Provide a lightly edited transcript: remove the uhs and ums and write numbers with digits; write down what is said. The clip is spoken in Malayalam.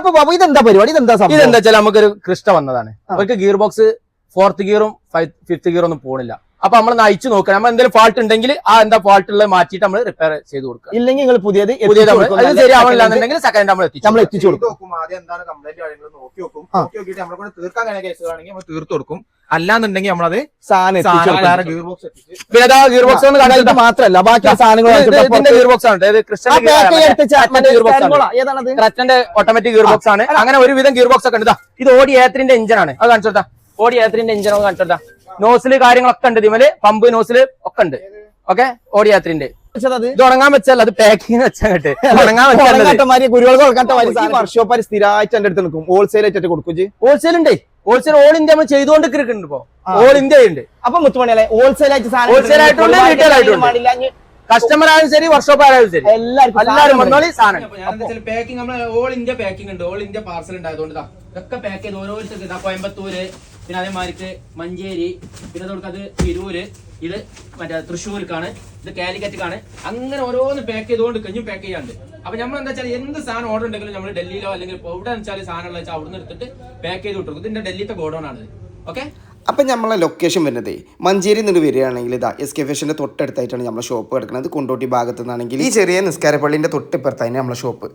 അപ്പൊ ബാബു ഇതെന്താ പരിപാടി, ഇതെന്താ വെച്ചാൽ നമുക്കൊരു കൃഷ്ണ വന്നതാണ്. അവർക്ക് ഗിയർ ബോക്സ് 4th ഗിയറും 5th ഗിയറും ഒന്നും പോണില്ല. അപ്പൊ നമ്മൾ നയിച്ചു നോക്കണം. നമ്മൾ എന്തെങ്കിലും ഫാൾട്ട് ഉണ്ടെങ്കിൽ ആ എന്താ ഫാൾട്ട് ഉള്ളത് മാറ്റിയിട്ട് നമ്മൾ റിപ്പയർ ചെയ്ത് കൊടുക്കുക. ഇല്ലെങ്കിൽ നിങ്ങൾ പുതിയത് ശരിയാവില്ലാന്നുണ്ടെങ്കിൽ സെക്കൻഡ് നമ്മൾ എത്തിച്ചു കൊടുക്കും. ആദ്യം എന്താണ് കംപ്ലൈന്റ് കാര്യങ്ങൾ നോക്കി നോക്കും. നോക്കി നോക്കിയിട്ട് നമ്മളെ കൊണ്ട് തീർക്കാൻ കഴിയുന്ന കേസുകളാണെങ്കിൽ നമ്മൾ തീർത്തു കൊടുക്കും. അല്ലാന്നുണ്ടെങ്കിൽ നമ്മളത് സാധനം ഗിയർ ബോക്സ് എത്തിച്ച് പിന്നെ ഗിയർ ബോക്സ് ഒന്ന് കണ്ടിട്ട് മാത്രല്ല ബാക്കി സാധനങ്ങൾ ഗിയർ ബോക്സ് ആണ്. ക്രറ്റന്റെ ഓട്ടോമാറ്റിക് ഗിയർ ബോക്സ് ആണ്. അങ്ങനെ ഒരുവിധം ഗിയർ ബോക്സ് ഒക്കെ ഉണ്ട്. ഇത് ഓടി A3 എഞ്ചിനാണ്. അത് കാണിച്ചു കൊടുത്താ. ഓടി A3 എഞ്ചിൻ ഒക്കെ കാണിച്ചു കൊടുത്താ. നോസില് കാര്യങ്ങളൊക്കെ ഉണ്ട്. ഇതിമേല് പമ്പ് നോസില് ഒക്കെ ഉണ്ട്. ഓക്കെ, ഓടി A3 ഇത് ഉണങ്ങാൻ വെച്ചാൽ അത് പാക്കിങ് വെച്ചാൽ ഉണങ്ങാൻ വർഷോപ്പാര് സ്ഥിരമായിട്ട് എന്റെ അടുത്ത് നിൽക്കും. ഹോൾസെയിൽ ആയിട്ട് കൊടുക്കും. ഹോൾസെയിൽ ഉണ്ട്. ഹോൾസെയിൽ ഓൾ ഇന്ത്യ നമ്മൾ ചെയ്തുകൊണ്ടിരിക്കുന്നുണ്ട്. ഇപ്പൊ ഓൾ ഇന്ത്യ ഉണ്ട്. അപ്പൊ മുത്തുമണിയല്ലേ ഹോൾസെയിൽ ആയിട്ട് ഹോൾസെയിൽ ആയിട്ടുണ്ട്, റീറ്റെയിൽ ആയിട്ടുണ്ട്. കസ്റ്റമർ ആയാലും ശരി, വർക്ക്ഷോപ്പ് ആയാലും ശരി, എല്ലാവരും വന്നോളി സാധനം. പാക്കിംഗ് നമ്മൾ ഓൾ ഇന്ത്യ പാക്കിംഗ് ഉണ്ട്. ഓൾ ഇന്ത്യ പാർസൽ ഉണ്ടായതുകൊണ്ട് ഇതൊക്കെ പാക്ക് ചെയ്ത് ഓരോരുത്തർക്ക് കോയമ്പത്തൂര്, പിന്നെ അതേമാതിരിക്ക് മഞ്ചേരി, പിന്നെ അത് തിരൂര്, ഇത് മറ്റേ തൃശ്ശൂർക്കാണ്, ഇത് കാലിക്കറ്റാണ്. അങ്ങനെ ഓരോന്ന് പാക്ക് ചെയ്തുകൊണ്ട് കഴിഞ്ഞും പാക്ക് ചെയ്യാണ്ട്. അപ്പൊ നമ്മൾ എന്താ വെച്ചാൽ എന്ത് സാധനം ഓർഡർ ഉണ്ടെങ്കിലും നമ്മൾ ഡൽഹിയിലോ അല്ലെങ്കിൽ എവിടെ വെച്ചാൽ സാധനമുള്ള വെച്ചാൽ അവിടെ നിന്ന് എടുത്തിട്ട് പാക്ക് ചെയ്ത് വിട്ടു. ഇതിന്റെ ഡൽഹിത്തെ ഗോഡൌൺ ആണ്. ഓക്കെ, അപ്പം നമ്മളെ ലൊക്കേഷൻ വരുന്നത് മഞ്ചേരി നിന്ന് വരികയാണെങ്കിൽ ഇതാ SK ഫാഷൻ്റെ തൊട്ടടുത്തായിട്ടാണ് നമ്മളെ ഷോപ്പ് കിടക്കുന്നത്. കൊണ്ടോട്ടി ഭാഗത്തു നിന്നാണെങ്കിൽ ഈ ചെറിയ നിസ്കാരപ്പള്ളിൻ്റെ തൊട്ടിപ്പുറത്തായി നമ്മളെ ഷോപ്പ്.